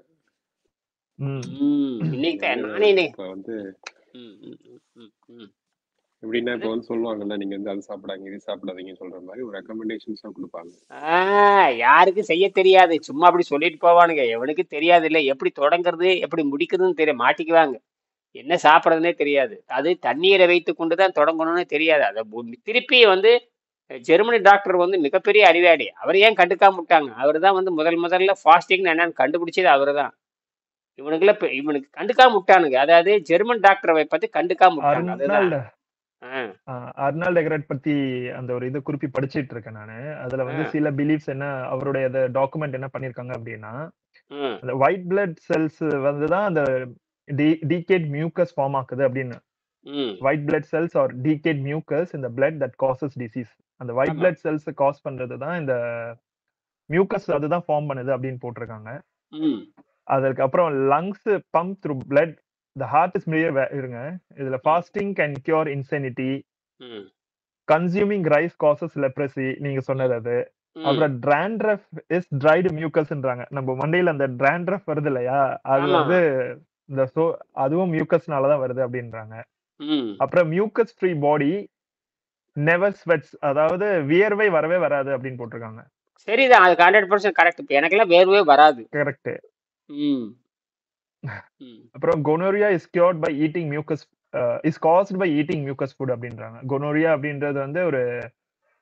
எப்படின்னா இப்போ வந்து சொல்லுவாங்கல்ல, நீங்க வந்து அது சாப்பிடாதீங்க இது சாப்பிடாதீங்கன்னு சொல்ற மாதிரி ஒரு ரெக்கமெண்டேஷன்ஸ் தான் கொடுப்பாங்க. யாருக்கும் செய்ய தெரியாது, சும்மா அப்படி சொல்லிட்டு போவானுங்க. எவனுக்கு தெரியாது இல்ல, எப்படி தொடங்குறது எப்படி முடிக்கிறதுன்னு தெரிய மாட்டிக்குவாங்க. என்ன சாப்பிட்றதுனே தெரியாது. அது தண்ணீரை வைத்து கொண்டுதான் தொடங்கணும்னு தெரியாது. அதை திருப்பி வந்து ஜெர்மனி டாக்டர் வந்து மிகப்பெரிய அறிவாளி. அவர் ஏன் கண்டுக்காம விட்டாங்க? அவர் தான் வந்து முதல்ல ஃபாஸ்டிங் என்னன்னு கண்டுபிடிச்சது அவரு தான். இவனுக்கு கண்டுக்காம விட்டானுங்க. அதாவது ஜெர்மன் டாக்டரை பத்தி கண்டுக்காம விட்டாங்க. அதுதான் அர்னால்ட் எகரட் பத்தி அந்த ஒரு இது குறிப்பி படிச்சிட்டு இருக்கேன் நானு. அதுல வந்து சில பிலீஃப்ஸ் என்ன அவருடைய டாக்குமெண்ட் என்ன பண்ணிருக்காங்க அப்படின்னா, அந்த ஒயிட் பிளட் செல்ஸ் வந்துதான் அந்த டீகேட் மியூக்கஸ் ஃபார்ம் ஆக்குது அப்படின்னு. White blood cells are decayed mucus இந்த பிளட் தட் காசஸ் டிசீஸ். அந்த ஒயிட் பிளட் செல்ஸ் காஸ் பண்றது தான் இந்த மியூக்கஸ், அதுதான் ஃபார்ம் பண்ணுது அப்படின்னு போட்டிருக்காங்க. அதுக்கப்புறம் lungs pump through blood, the heart is இருங்க இதுல fasting can cure insanity, consuming rice causes leprosy, நீங்க சொன்னது அது. அப்புறம் dandruff is dried mucusன்றாங்க. நம்ம மண்டையில அந்த dandruff வருது இல்லையா, அது வந்து இந்த அதுவும் மியூக்கஸ்னால தான் வருது அப்படின்றாங்க. அப்புறம் mucus free body never sweats, அதாவது வியர்வை வரவே வராது அப்படின்னு போட்டிருக்காங்க. சரிதான், அது 100% கரெக்ட். எனக்கெல்லாம் வேர்வே வராது. கரெக்ட். அப்புறம் gonorrhea is cured by eating mucus, is caused by eating mucus food அப்படின்றாங்க. gonorrhea அப்படின்றது வந்து ஒரு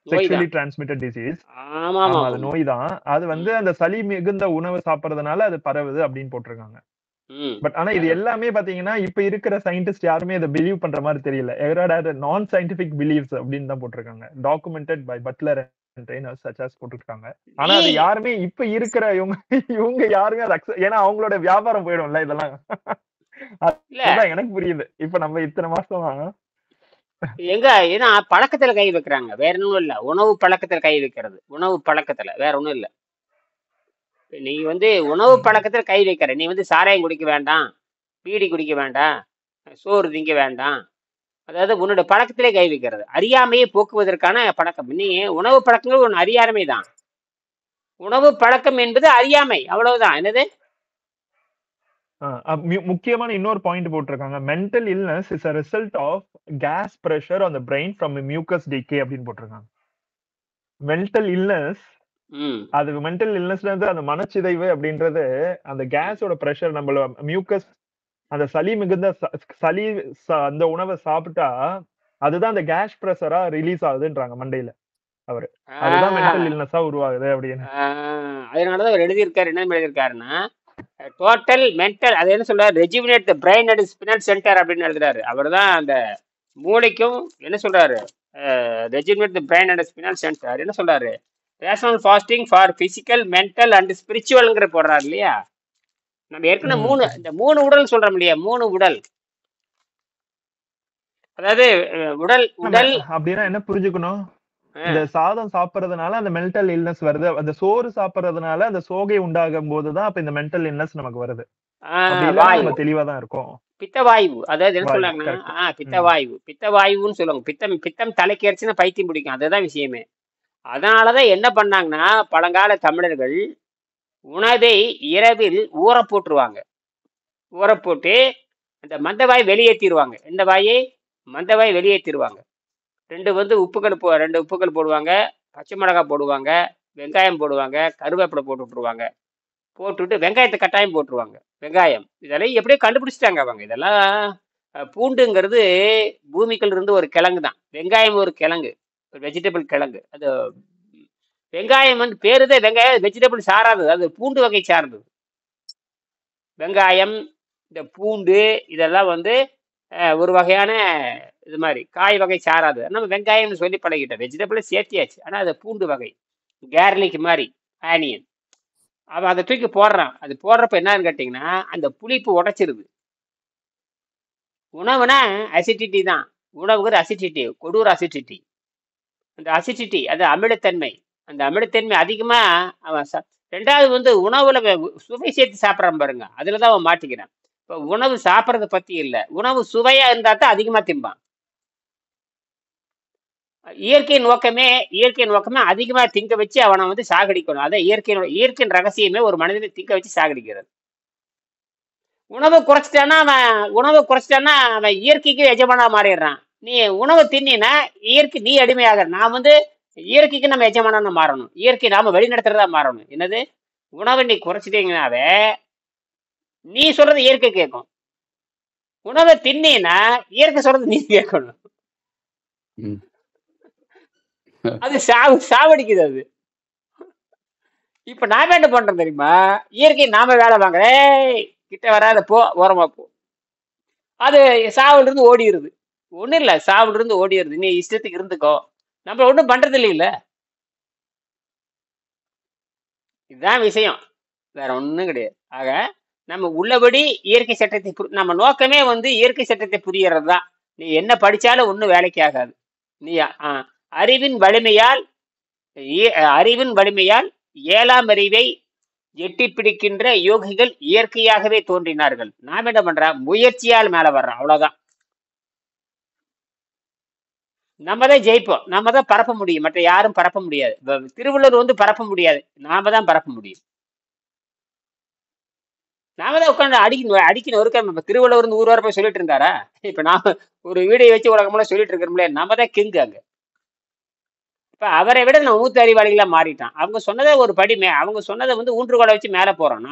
sexually transmitted disease. ஆமா, அது நோய் தான். அது வந்து அந்த சளி மிகுந்த உணவு சாப்பிடுறதுனால அது பரவுது அப்படின்னு போட்டிருக்காங்க. பட் ஆனா இது எல்லாமே பாத்தீங்கன்னா இப்ப இருக்கிற சயின்டிஸ்ட் யாருமே இதை பிலீவ் பண்ற மாதிரி தெரியல. எவராட் நான் சயின்டிபிக் பிலீவ்ஸ் அப்படின்னு தான் போட்டிருக்காங்க. Documented by Butler trainers such as போட்டுருக்காங்க. ஆனா அது யாருமே இப்ப இருக்கிற இவங்க யாருமே அதை ஏன்னா அவங்களோட வியாபாரம் போயிடும்ல இதெல்லாம். அதான் எனக்கு புரியுது. இப்ப நம்ம இத்தனை மாசமா எங்க ஏன்னா பழக்கத்துல கை வைக்கிறாங்க, வேற ஒன்றும் இல்ல. உணவு பழக்கத்துல கை வைக்கிறது, உணவு பழக்கத்துல வேற ஒன்றும் இல்ல. நீ வந்து உணவு பழக்கத்துல கை வைக்கிற, நீ வந்து சாராயம் குடிக்க வேண்டாம், பீடி குடிக்க வேண்டாம், சோறு திங்க வேண்டாம், அதாவது உன்னோட பழக்கத்திலே கை வைக்கிறது. அறியாமையை போக்குவதற்கான பழக்கம். நீ உணவு பழக்கங்கள் ஒன்று அறியாமை தான். உணவு பழக்கம் என்பது அறியாமை, அவ்வளவுதான். என்னது முக்கியமான இன்னொரு பாயிண்ட் போட்டிருக்காங்க. Mental illness is a result of gas pressure on the brain from a mucus decay அப்படின்னு போட்டிருக்காங்க. மென்டல் இல்னஸ், அது மென்டல் இல்னஸ்ல இருந்து அந்த மனச்சிதைவு அப்படின்றது அந்த கேஸோட பிரஷர், நம்மள மியூக்கஸ் அந்த சளி மிகுந்த சளி அந்த உணவை சாப்பிட்டா அதுதான் அந்த கேஸ் பிரஷரா ரிலீஸ் ஆகுதுன்றாங்க மண்டையில அவரு. அதுதான் மென்டல் இல்னஸா உருவாகுது அப்படின்னு. அதனாலதான் அவர் எழுதியிருக்காரு. என்ன எழுதியிருக்காருன்னா, டோட்டல் மென்டல், அது என்ன சொல்றாரு, rejuvenate the brain and spinal centre அப்படின்னு எழுதுறாரு. அவர் தான் அந்த மூளைக்கும் என்ன சொல்றாரு, rejuvenate the brain and spinal centre என்ன சொல்றாரு, rational fasting for physical mental and ஸ்பிரிச்சுவல்ங்கிற போடுறாரு இல்லையா. நம்ம ஏற்கனவே இந்த 3 உடல் சொல்றோம் இல்லையா, 3 உடல். அதாவது உடல் அப்படின்னா என்ன புரிஞ்சுக்கணும், இந்த சாதம் சாப்பிடுறதுனால அந்த மென்டல் இல்னஸ் வருது, அந்த சோறு சாப்பிடுறதுனால அந்த சோகை உண்டாகும் போதுதான் அப்ப இந்த மென்டல் இல்னஸ் நமக்கு வருது. தெளிவாதான் இருக்கும். பித்தவாயு, அதாவது என்ன சொல்றாங்கன்னா பித்தவாயுன்னு சொல்லுவாங்க. பித்தம் தலைக்கு ஏறிச்சுன்னா பைத்தியம் பிடிக்கும், அதுதான் விஷயமே. அதனாலதான் என்ன பண்ணாங்கன்னா பழங்கால தமிழர்கள் உணவை இரவில் ஊற போட்டுருவாங்க. ஊற போட்டு அந்த மந்தவாய் வெளியேற்றிடுவாங்க. இந்த வாயை மந்தவாய் வெளியேற்றிடுவாங்க. 2 உப்புக்கள் போடுவாங்க, பச்சை மிளகாய் போடுவாங்க, வெங்காயம் போடுவாங்க, கருவேப்பிலை போட்டு விட்டுருவாங்க. போட்டுவிட்டு வெங்காயத்தை கட்டாயம் போட்டுருவாங்க. வெங்காயம் இதெல்லாம் எப்படியோ கண்டுபிடிச்சிட்டாங்க அவங்க. இதெல்லாம் பூண்டுங்கிறது பூமிக்குள்ள இருந்து ஒரு கிழங்கு தான். வெங்காயம் ஒரு கிழங்கு, ஒரு வெஜிடபிள் கிழங்கு. அது வெங்காயம் வந்து பேருதே வெங்காயம், வெஜிடபிள் சாராதது, அது பூண்டு வகை சார்ந்தது. வெங்காயம், இந்த பூண்டு இதெல்லாம் வந்து ஒரு வகையான இது மாதிரி காய் வகை சாராது. நம்ம வெங்காயம்னு சொல்லி பழகிட்டோம், வெஜிடபிளை சேர்த்தியாச்சு. ஆனால் அது பூண்டு வகை, கேர்லிக் மாதிரி, ஆனியன். அவன் அதை தூக்கி போடுறான். அது போடுறப்ப என்னன்னு கேட்டிங்கன்னா அந்த புளிப்பு உடைச்சிருது. உணவுனா அசிடிட்டி தான். உணவுங்கிற அசிடிட்டி, கொடூர அசிடிட்டி. அந்த அசிடிட்டி அது அமிலத்தன்மை. அந்த அமிலத்தன்மை அதிகமா அவன் 2வது வந்து உணவுல சுவை சேர்த்து சாப்பிட்றான் பாருங்க, அதுலதான் அவன் மாட்டிக்கிறான். இப்போ உணவு சாப்பிட்றத பத்தி இல்லை, உணவு சுவையா இருந்தா தான் அதிகமா திம்பான். இயற்கை நோக்கமே அதிகமா திங்க வச்சு அவனை வந்து சாகடிக்கணும். அதான் இயற்கையின் ரகசியமே ஒரு மனிதனை திங்க வச்சு சாகடிக்கிறது. உணவை குறைச்சிட்டான்னா அவன் இயற்கைக்கு எஜமானா மாறிடுறான். நீ உணவை தின்னா இயற்கை நீ அடிமையாக. நான் வந்து இயற்கைக்கு நம்ம எஜமானா மாறணும், இயற்கை நாம வழிநடத்துறதா மாறணும். என்னது, உணவை நீ குறைச்சிட்டீங்கன்னாவே நீ சொல்றது இயற்கை கேட்கும். உணவை தின்னா இயற்கை சொல்றது நீ கேட்கணும். அது சாவடிக்குது. அது இப்ப நாம என்ன பண்றோம் தெரியுமா, இயற்கை நாம வேலை வாங்குறேன், கிட்ட வராத போ, ஓரமா போ, அது சாவுல இருந்து ஓடிடுது. ஒன்றும் இல்லை, சாப்பிட்டு இருந்து ஓடிடுறது, நீ இஷ்டத்துக்கு இருந்துக்கோ, நம்ம ஒன்றும் பண்றது இல்லைல்ல. இதுதான் விஷயம், வேற ஒன்றும் கிடையாது. ஆக நம்ம உள்ளபடி இயற்கை சட்டத்தை நம்ம நோக்கமே வந்து இயற்கை சட்டத்தை புரியறது தான். நீ என்ன படிச்சாலும் ஒன்றும் வேலைக்கு ஆகாது. நீ அறிவின் வலிமையால் அறிவின் வலிமையால் 7ஆம் அறிவை எட்டி பிடிக்கின்ற யோகிகள் இயற்கையாகவே தோன்றினார்கள். நாம் என்ன பண்றோம், முயற்சியால் மேல வர்றோம், அவ்வளவுதான். நம்ம தான் ஜெயிப்போம், நம்ம தான் பரப்ப முடியும், மற்ற யாரும் பரப்ப முடியாது. திருவள்ளுவர் வந்து பரப்ப முடியாது, நாம தான் பரப்ப முடியும். நாம தான் உட்காந்து அடிக்கணும் இருக்க. திருவள்ளுவர் வந்து 100 வாரம் போய் சொல்லிட்டு இருந்தாரா? இப்ப நாம ஒரு வீடியோ வச்சு உலகமெல்லாம் சொல்லிட்டு இருக்கிறோம்ல, நம்ம தான் கிங்கு அங்க. இப்ப அவரை விட நம்ம மூத்த அறிவாளிகளா மாறிட்டான். அவங்க சொன்னதை ஒரு படிமே, அவங்க சொன்னதை வந்து ஊன்றுகோலை வச்சு மேல போறோம்.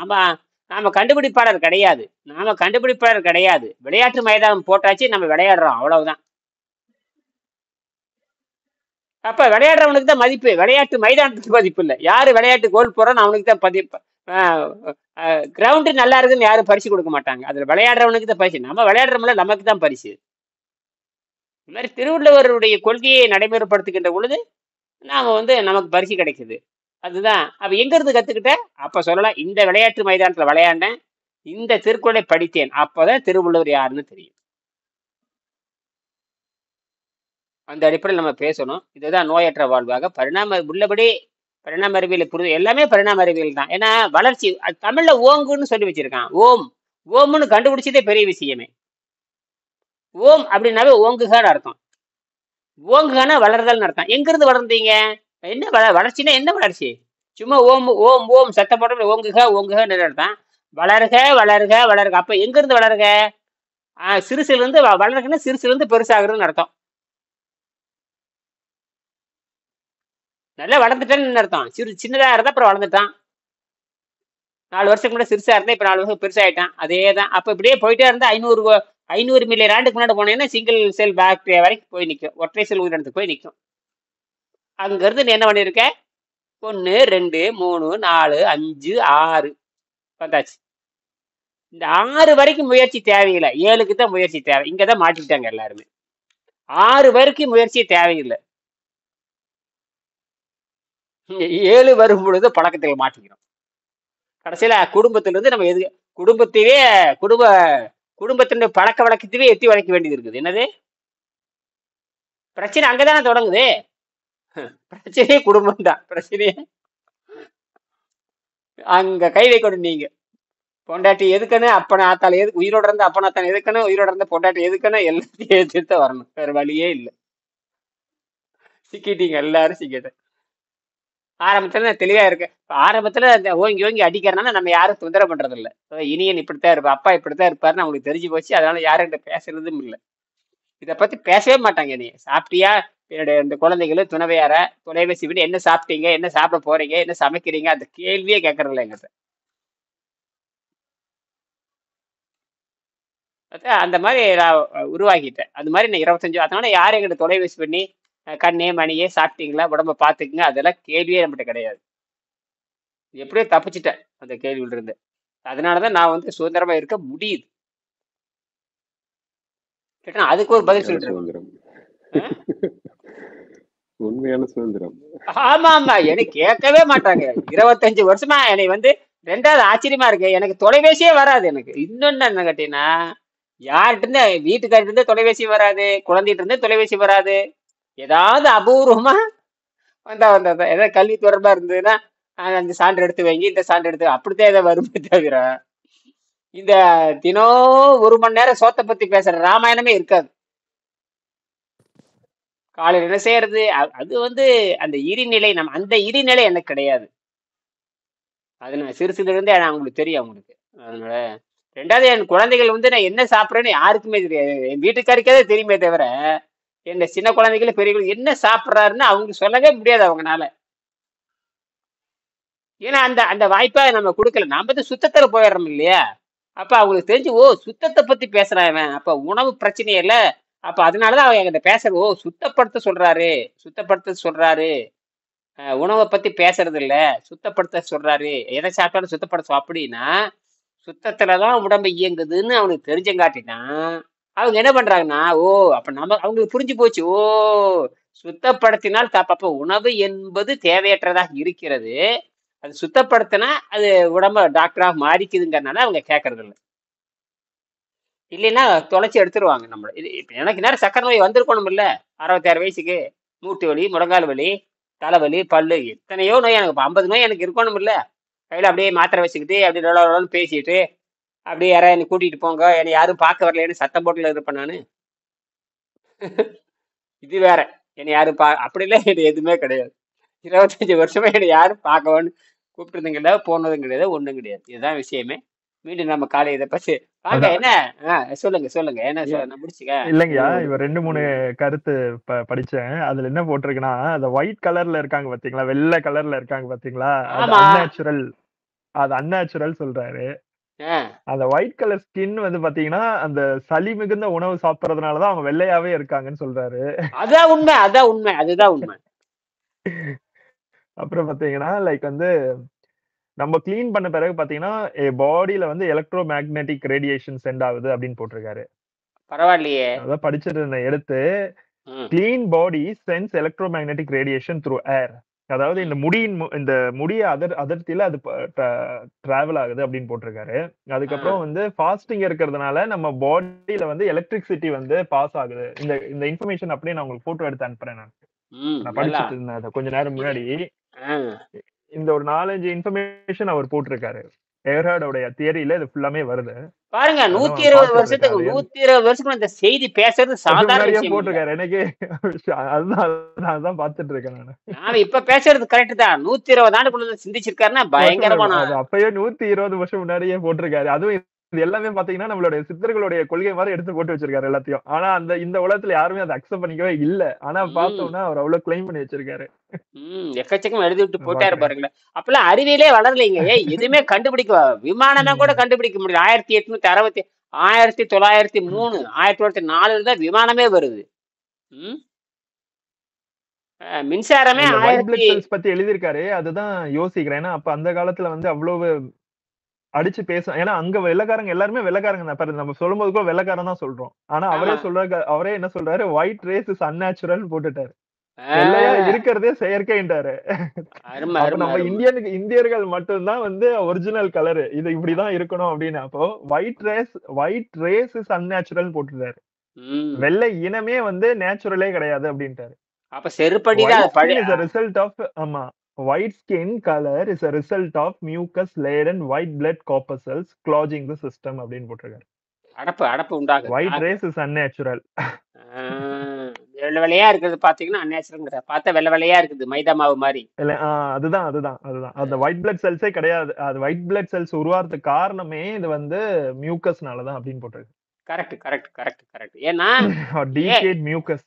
நாம கண்டுபிடிப்பாளர் கிடையாது, விளையாட்டு மைதானம் போட்டாச்சு, நம்ம விளையாடுறோம், அவ்வளவுதான். அப்ப விளையாடுறவனுக்கு தான் மதிப்பு, விளையாட்டு மைதானத்துக்கு மதிப்பு இல்லை. யாரு விளையாட்டு கோல் போறான்னு அவனுக்கு தான் மதிப்பு. கிரவுண்டு நல்லா இருக்குன்னு யாரும் பரிசு கொடுக்க மாட்டாங்க, அதுல விளையாடுறவனுக்கு தான் பரிசு. நம்ம விளையாடுறோம்ல, நமக்கு தான் பரிசு. இந்த மாதிரி திருவள்ளுவருடைய கொள்கையை நடைமுறைப்படுத்துகின்ற பொழுது நாம வந்து நமக்கு பரிசு கிடைக்குது. அதுதான். அப்ப எங்க இருந்து கத்துக்கிட்ட? அப்ப சொல்லலாம், இந்த விளையாட்டு மைதானத்துல விளையாண்டேன், இந்த திருக்குறளை படித்தேன், அப்பதான் திருவள்ளுவர் யாருன்னு தெரியும். அந்த அடிப்படையில் நம்ம பேசணும். இதுதான் நோயற்ற வாழ்வாக உள்ளபடி பரிணாம அறிவியல் புரிது, எல்லாமே பரிணாம அறிவியல் தான். ஏன்னா வளர்ச்சி, தமிழ்ல ஓங்குன்னு சொல்லி வச்சிருக்கான். ஓம்னு கண்டுபிடிச்சதே பெரிய விஷயமே. ஓம் அப்படின்னாவே ஓங்குகான்னு அர்த்தம். ஓங்குகானா வளர்தல்னு அர்த்தம். எங்க இருந்து வளர்ந்தீங்க? என்ன வளர்ச்சின்னா என்ன வளர்ச்சி? சும்மா ஓம் ஓம் ஓம் சத்த போட்ட ஓங்குகான்னு அர்த்தம். வளர்க வளர்க வளர்க. அப்ப எங்க இருந்து வளர்க? சிறுசுல இருந்து வளர்கன்னா சிறுசுல இருந்து பெருசாகிறதுன்னு அர்த்தம். நல்லா வளர்ந்துட்டேன்னு அர்த்தம். சின்னதா இருந்தா அப்புறம் வளர்ந்துட்டான். 4 வருஷத்துக்கு முன்னாடி சிறுசா இருந்தா இப்ப 4 வருஷம் பெருசாயிட்டான். அதே தான். அப்ப இப்படியே போயிட்டே இருந்தா 500 மில்லியன் ஆண்டுக்கு முன்னாடி போனீங்கன்னா சிங்கிள் செல் பாக்டீரியா வரைக்கும் போய் நிற்கும், ஒற்றை செல் உயிரினத்துக்கு போய் நிற்கும். அங்க இருந்து நீ என்ன பண்ணிருக்க? 1 2 3 4 5 6 வந்தாச்சு. இந்த 6 வரைக்கும் முயற்சி தேவையில்லை, 7க்கு தான் முயற்சி தேவை. இங்கதான் மாட்டிக்கிட்டாங்க எல்லாருமே. 6 வரைக்கும் முயற்சி தேவையில்லை, 7 வரும் பொழுது பழக்கத்தில் மாட்டிக்கிறோம். கடைசியில குடும்பத்திலிருந்து நம்ம குடும்பத்தினுடைய பழக்க வழக்கத்தையே எட்டி வளைக்க வேண்டியது இருக்குது. என்னது பிரச்சனை? அங்கதானே தொடங்குது பிரச்சனையே, குடும்பம் தான் பிரச்சனையே. அங்க கை வைக்கணும் நீங்க. பொண்டாட்டி எதுக்கணும், அப்பனை ஆத்தால எதுக்கு, உயிரோட இருந்தா அப்பனை ஆத்தான எதுக்கணும், உயிரோட இருந்தா பொண்டாட்டி எதுக்கணும், எல்லாத்தையும் எதிர்த்து வரணும், வேற வழியே இல்லை. சிக்கிட்டீங்க, எல்லாரும் சிக்கிட்ட. ஆரம்பத்துல தெளிவா இருக்கு. ஆரம்பத்துல ஓங்கி அடிக்கிறனால நம்ம யாரும் தொந்தரவு பண்றது இல்லை. இனியன் இப்படித்தான் இருப்பா, அப்பா இப்படித்தான் இருப்பாருன்னு அவங்களுக்கு தெரிஞ்சு போச்சு. அதனால யாருக்கிட்ட பேசுறதும் இல்லை. இதை பத்தி பேசவே மாட்டாங்க. நீ சாப்பிட்டியா, என்னுடைய இந்த குழந்தைகளும் துணைவையார தொலைபேசி விட்டு என்ன சாப்பிட்டீங்க, என்ன சாப்பிட போறீங்க, என்ன சமைக்கிறீங்க, அந்த கேள்வியே கேட்கறதில்ல எங்கிட்ட. அந்த மாதிரி நான் உருவாக்கிட்டேன். அது மாதிரி நான் 25, அதனால யாரும் எங்கிட்ட தொலைபேசி பண்ணி கண்ணே மணியே சாப்பிட்டீங்களா, உடம்ப பாத்துக்குங்க, அதெல்லாம் கேள்வியே நம்மகிட்ட கிடையாது. எப்படியோ தப்பிச்சுட்டேன் அந்த கேள்வியில இருந்து. அதனாலதான் நான் வந்து சுதந்திரமா இருக்க முடியுது. கேட்டா அதுக்கு ஒரு பதில் சொல்லிட்டு, உண்மையான சுதந்திரம். ஆமா ஆமா, எனக்கு கேட்கவே மாட்டாங்க. 25 வருஷமா என்னை வந்து 2வது ஆச்சரியமா இருக்கு, எனக்கு தொலைபேசியே வராது. எனக்கு இன்னொன்னு என்ன கேட்டீங்கன்னா, யார்கிட்ட இருந்து, வீட்டுக்காரிட்டு இருந்து தொலைபேசி வராது, குழந்தைகிட்ட இருந்து தொலைபேசி வராது. ஏதாவது அபூர்வமா வந்தா ஏதாவது கல்வி தொடர்பா இருந்ததுன்னா அந்த சான்று எடுத்து வைங்க, இந்த சான்று எடுத்து, அப்படித்தான் ஏதாவது வருமே தவிர இந்த தினம் 1 மணி நேரம் சோத்தை பத்தி பேசுற ராமாயணமே இருக்காது. காலையில் என்ன செய்யறது, அது வந்து அந்த இரிநிலை, அந்த இரிநிலை எனக்கு கிடையாது. அது நான் சிறுசுல இருந்தே அவங்களுக்கு தெரியும் அவங்களுக்கு. அதனால 2வது என் குழந்தைகள் வந்து நான் என்ன சாப்பிட்றேன்னு யாருக்குமே தெரியாது. என் வீட்டுக்காருக்கே தெரியுமே தவிர என்ன சின்ன குழந்தைகளும் பெரியவர்களும் என்ன சாப்பிட்றாருன்னு அவங்க சொல்லவே முடியாது அவங்கனால. ஏன்னா அந்த வாய்ப்பை நம்ம கொடுக்கல. நாம வந்து சுத்தத்துல போயிடுறோம் இல்லையா? அப்ப அவங்களுக்கு தெரிஞ்சு, சுத்தத்தை பத்தி பேசுறான், அப்ப உணவு பிரச்சனையே இல்லை, அப்ப அதனாலதான் அவங்க என்கிட்ட பேசுற, சுத்தப்படுத்த சொல்றாரு, உணவை பத்தி பேசுறது இல்ல, சுத்தப்படுத்த சொல்றாரு, எதை சாப்பிட்டாலும் சுத்தப்படுத்தும். அப்படின்னா சுத்தத்துலதான் உடம்பு இயங்குதுன்னு அவனுக்கு தெரிஞ்சங்காட்டினா அவங்க என்ன பண்றாங்கன்னா, ஓ அப்ப நம்ம அவங்களுக்கு புரிஞ்சு போச்சு. ஓ சுத்தப்படுத்தினால் தப்ப உணவு என்பது தேவையற்றதாக இருக்கிறது. அது சுத்தப்படுத்தினா அது உடம்ப டாக்டரா மாறிக்குதுங்கிறனால அவங்க கேட்கறது இல்ல. இல்லைன்னா தொலைச்சி எடுத்துருவாங்க நம்மள. இது இப்ப எனக்கு நேரம் சக்கரை நோய் வந்திருக்கணும் இல்ல 66 வயசுக்கு. மூட்டு வலி, முழங்கால் வலி, தலைவலி, பல்லு எத்தனையோ நோய் எனக்கு. இப்ப 50 நோய் எனக்கு இருக்கணும் இல்ல. கையில அப்படியே மாத்திரை வச்சுக்கிட்டு அப்படியே லொலன்னு பேசிட்டு அப்படியே யாராவது என்னை கூட்டிட்டு போங்க, என்னை யாரும் பார்க்க வரலைன்னு சத்தம் போட்டுல இருப்பேன் நானு. இது வேற. என்னை யாரும் அப்படிலாம் எனக்கு எதுவுமே கிடையாது. 25 வருஷமா என்னை யாரும் பார்க்கவன்னு கூப்பிட்டதும் கிடையாது, போனதும் கிடையாது, ஒண்ணும் கிடையாது. இதுதான் விஷயமே. மீண்டும் நம்ம காலை இதை பத்தி வாங்க. அதான் என்ன சொல்லுங்க சொல்லுங்க என்ன நான் முடிச்சுக்க. இல்லைங்கய்யா, இவ 2-3 கருத்து படிச்சேன். அதுல என்ன போட்டிருக்குன்னா, அந்த ஒயிட் கலர்ல இருக்காங்க பாத்தீங்களா, வெள்ளை கலர்ல இருக்காங்க பாத்தீங்களா, அது ஆமா. அன்நேச்சுரல். அது அன்நேச்சுரல் சொல்றாரு. அந்த ஒயிட் கலர் ஸ்கின் வந்து பாத்தீங்கன்னா அந்த சளி மிகுந்த உணவு சாப்பிடறதுனாலதான் அவங்க வெள்ளையாவே இருக்காங்கன்னு சொல்றாரு. அதான் உண்மை, அதான் உண்மை, அதுதான் உண்மை. அப்புறம் பாத்தீங்கன்னா லைக் வந்து நம்ம கிளீன் பண்ண பிறகு பாத்தீங்கன்னா பாடியில வந்து எலக்ட்ரோ மேக்னெட்டிக் ரேடியேஷன் சென்ட் ஆகுது அப்படின்னு போட்டிருக்காரு. பரவாயில்லையே. அதான் படிச்சிட்டு எடுத்து clean body sense electromagnetic radiation through air. அதாவது இந்த முடிய அதிர்த்தியில அது டிராவல் ஆகுது அப்படின்னு போட்டிருக்காரு. அதுக்கப்புறம் வந்து ஃபாஸ்டிங் இருக்கிறதுனால நம்ம பாடியில வந்து எலக்ட்ரிசிட்டி வந்து பாஸ் ஆகுது. இந்த இன்ஃபர்மேஷன் அப்படியே நான் உங்களுக்கு போட்டோ எடுத்து அனுப்புறேன். நான் படிச்சுட்டு இருந்தேன் கொஞ்ச நேரம் முன்னாடி. இந்த ஒரு 4-5 இன்ஃபர்மேஷன் அவர் போட்டிருக்காரு. எர்ஹார்டோட தியரியில இது ஃபுல்லாமே வருது. பாருங்க 120 வருஷத்துக்கு இந்த செய்தி பேசுறது சாதாரண விஷயம் போட்டிருக்காரு. எனக்கு அதுதான் பாத்துட்டு இருக்கேன் நான் இப்ப பேசுறது கரெக்ட் தான். 120 ஆண்டுக்குள்ள சிந்திச்சிருக்காருன்னா பயங்கரமான. அப்பயே 120 வருஷம் முன்னாடியே போட்டிருக்காரு. அதுவும் இது எல்லாமே பாத்தீங்கன்னா நம்மளுடைய சித்தர்களுடைய கொள்கை மாதிரி எடுத்து போட்டு வச்சிருக்காரு எல்லாத்தையும். ஆனா இந்த உலகத்துல யாருமே அதை அக்செப்ட் பண்ணிக்கவே இல்ல. ஆனா பார்த்தோம்னா அவர் அவ்வளவு கிளைம் பண்ணி வச்சிருக்காரு. எக்கச்சக்கம் எழுதி விட்டு போட்டாரு பாருங்களேன். அப்பெல்லாம் அறிவியலே வளரலைங்க. எதுவுமே கண்டுபிடிக்க, விமானமே கூட கண்டுபிடிக்க முடியல. 1860 1903 1904 தான் விமானமே வருது. மின்சாரமே பத்தி எழுதியிருக்காரு. அதுதான் யோசிக்கிறேன். ஏன்னா அப்ப அந்த காலத்துல வந்து அவ்வளவு அடிச்சு பேச, ஏன்னா அங்க வெள்ளக்காரங்க எல்லாருமே வெள்ளக்காரங்க தான். நம்ம சொல்லும் போது கூட வெள்ளக்காரன் தான் சொல்றோம். ஆனா அவரே என்ன சொல்றாரு, ஒயிட் ரேஸ் இஸ் அன்நேச்சுரல் போட்டுட்டாரு. வெள்ளையா இருக்கிறதே செயற்கைன்றாரு. அப்ப நம்ம இந்தியர்கள் மட்டும்தான் வந்து ஒரிஜினல் கலரு, இது இப்படிதான் இருக்கணும் அப்படின்னு. அப்போ ஒயிட் ரேஸ் இஸ் அன்நேச்சுரல் போட்டுட்டாரு. வெள்ளை இனமே வந்து நேச்சுரலே கிடையாது அப்படின்ட்டாரு. அப்ப செருப்படிதான் ரிசல்ட் ஆஃப். ஆமா, white skin color is a result of mucus laden white blood corpuscles clogging the system அப்படின்னு போட்டிருக்காரு. அடப்பு உண்டாகுது. white race is unnatural. வெள்ளை வெள்ளையா இருக்குது பாத்தீங்கன்னா அன்நேச்சுரல்ங்கற. பார்த்தா வெள்ளை வெள்ளையா இருக்குது மைதா மாவு மாதிரி. இல்ல அதுதான் அந்த white blood cells கிடையாது. அது white blood cells உருவாகிறதுக்கு காரணமே இது வந்து மியூக்கஸ்னால தான் அப்படின்னு போட்டிருக்கு. கரெக்ட். ஏன்னா decayed mucus.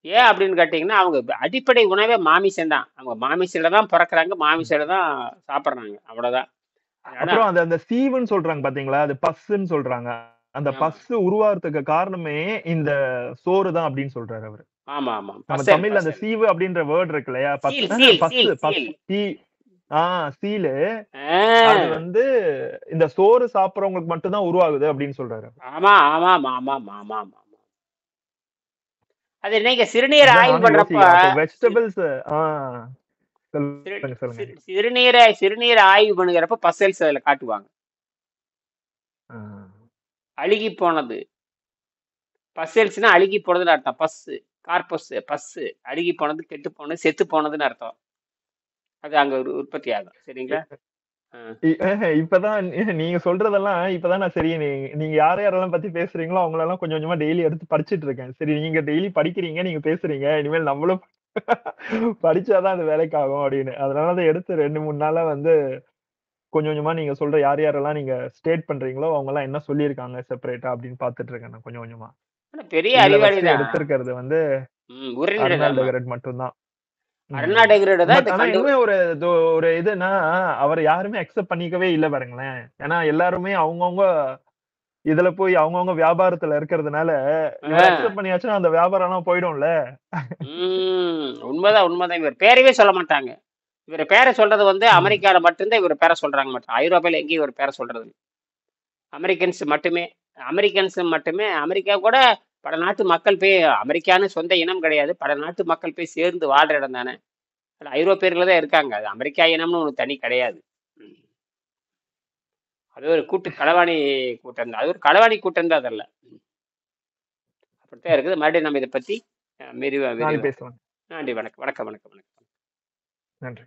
ஏன் அப்படின்னு கேட்டீங்கன்னா அவங்க அடிப்படை உணவே மாமிசம் தான். அவங்க மாமிசையில தான் பிறக்கிறாங்க, மாமிசையில தான் சாப்பிடுறாங்க, அவ்வளவுதான். அப்புறம் அந்த சீவுன்னு சொல்றாங்க பாத்தீங்களா, அது பஸ்ன்னு சொல்றாங்க. அந்த பஸ் உருவாகிறதுக்கு காரணமே இந்த சோறு தான் அப்படின்னு சொல்றாரு அவரு. ஆமா நம்ம தமிழ்ல அந்த சீவு அப்படின்ற வேர்ட் இருக்கு இல்லையா, சீலு, அது வந்து இந்த சோறு சாப்பிடுறவங்களுக்கு மட்டும் தான் உருவாகுது அப்படின்னு சொல்றாரு. ஆமா. அது நீங்க சிறுநீர் ஆய்வு பண்றப்ப வெஜிடபிள்ஸ் சிறுநீர் ஆய்வு பண்ணுகிறப்ப பசல்ஸ் அதுல காட்டுவாங்க. அழுகி போனது பசல்ஸ்னா அழுகி போனதுன்னு அர்த்தம். பஸ் அழுகி போனது, கெட்டு போனது, செத்து போனதுன்னு அர்த்தம். அது அங்க உற்பத்தி ஆகும். சரிங்களா? இப்பதான் நீங்க சொல்றதெல்லாம் இப்பதான் நான் சரி, நீங்க யாரெல்லாம் பத்தி பேசுறீங்களோ அவங்களெல்லாம் கொஞ்சம் கொஞ்சமா டெய்லி எடுத்து படிச்சுட்டு இருக்கேன். சரி, நீங்க டெய்லி படிக்கிறீங்க, நீங்க பேசுறீங்க, இனிமேல் நம்மளும் படிச்சாதான் அது வேலைக்கு ஆகும் அப்படின்னு. அதனாலதான் எடுத்து 2-3 நாளா வந்து கொஞ்சம் கொஞ்சமா நீங்க சொல்ற யாரெல்லாம் நீங்க ஸ்டேட் பண்றீங்களோ அவங்க எல்லாம் என்ன சொல்லியிருக்காங்க செப்பரேட்டா அப்படின்னு பாத்துட்டு இருக்கேன் நான் கொஞ்சம் கொஞ்சமா. பெரிய அறிவாளி எடுத்திருக்கிறது வந்து மட்டும்தான். ஒரு இதுனா அவர் யாருமே அக்செப்ட் பண்ணிக்கவே இல்ல பாருங்களேன். ஏன்னா எல்லாருமே அவங்கவுங்க இதுல போய் அவங்கவுங்க வியாபாரத்துல இருக்கிறதுனால அக்செப்ட் பண்ணியாச்சுன்னா அந்த வியாபாரம் எல்லாம் போயிடும்ல. உண்மைதான். இவர் பேரவே சொல்ல மாட்டாங்க. இவர் பேரை சொல்றது வந்து அமெரிக்கால மட்டும்தான் இவர் பேரை சொல்றாங்க. ஐரோப்பால எங்கேயும் இவர் பேரை சொல்றது அமெரிக்கன்ஸ் மட்டுமே. அமெரிக்கன்ஸ் மட்டுமே. அமெரிக்கா கூட பல நாட்டு மக்கள் போய், அமெரிக்கான்னு சொந்த இனம் கிடையாது, பல நாட்டு மக்கள் போய் சேர்ந்து வாழ்ற இடம் தானே. ஐரோப்பியர்கள் தான் இருக்காங்க, அது அமெரிக்கா இனம்னு ஒன்று தனி கிடையாது. அது ஒரு கூட்டு களவாணி கூட்டம் தான், அது ஒரு களவாணி கூட்டம் தான், அதெல்லாம் அப்படித்தான் இருக்குது. மறுபடியும் நம்ம இதை பற்றி விரிவா நாளைக்கு பேசலாம். நன்றி, வணக்கம் வணக்கம் வணக்கம் வணக்கம். நன்றி.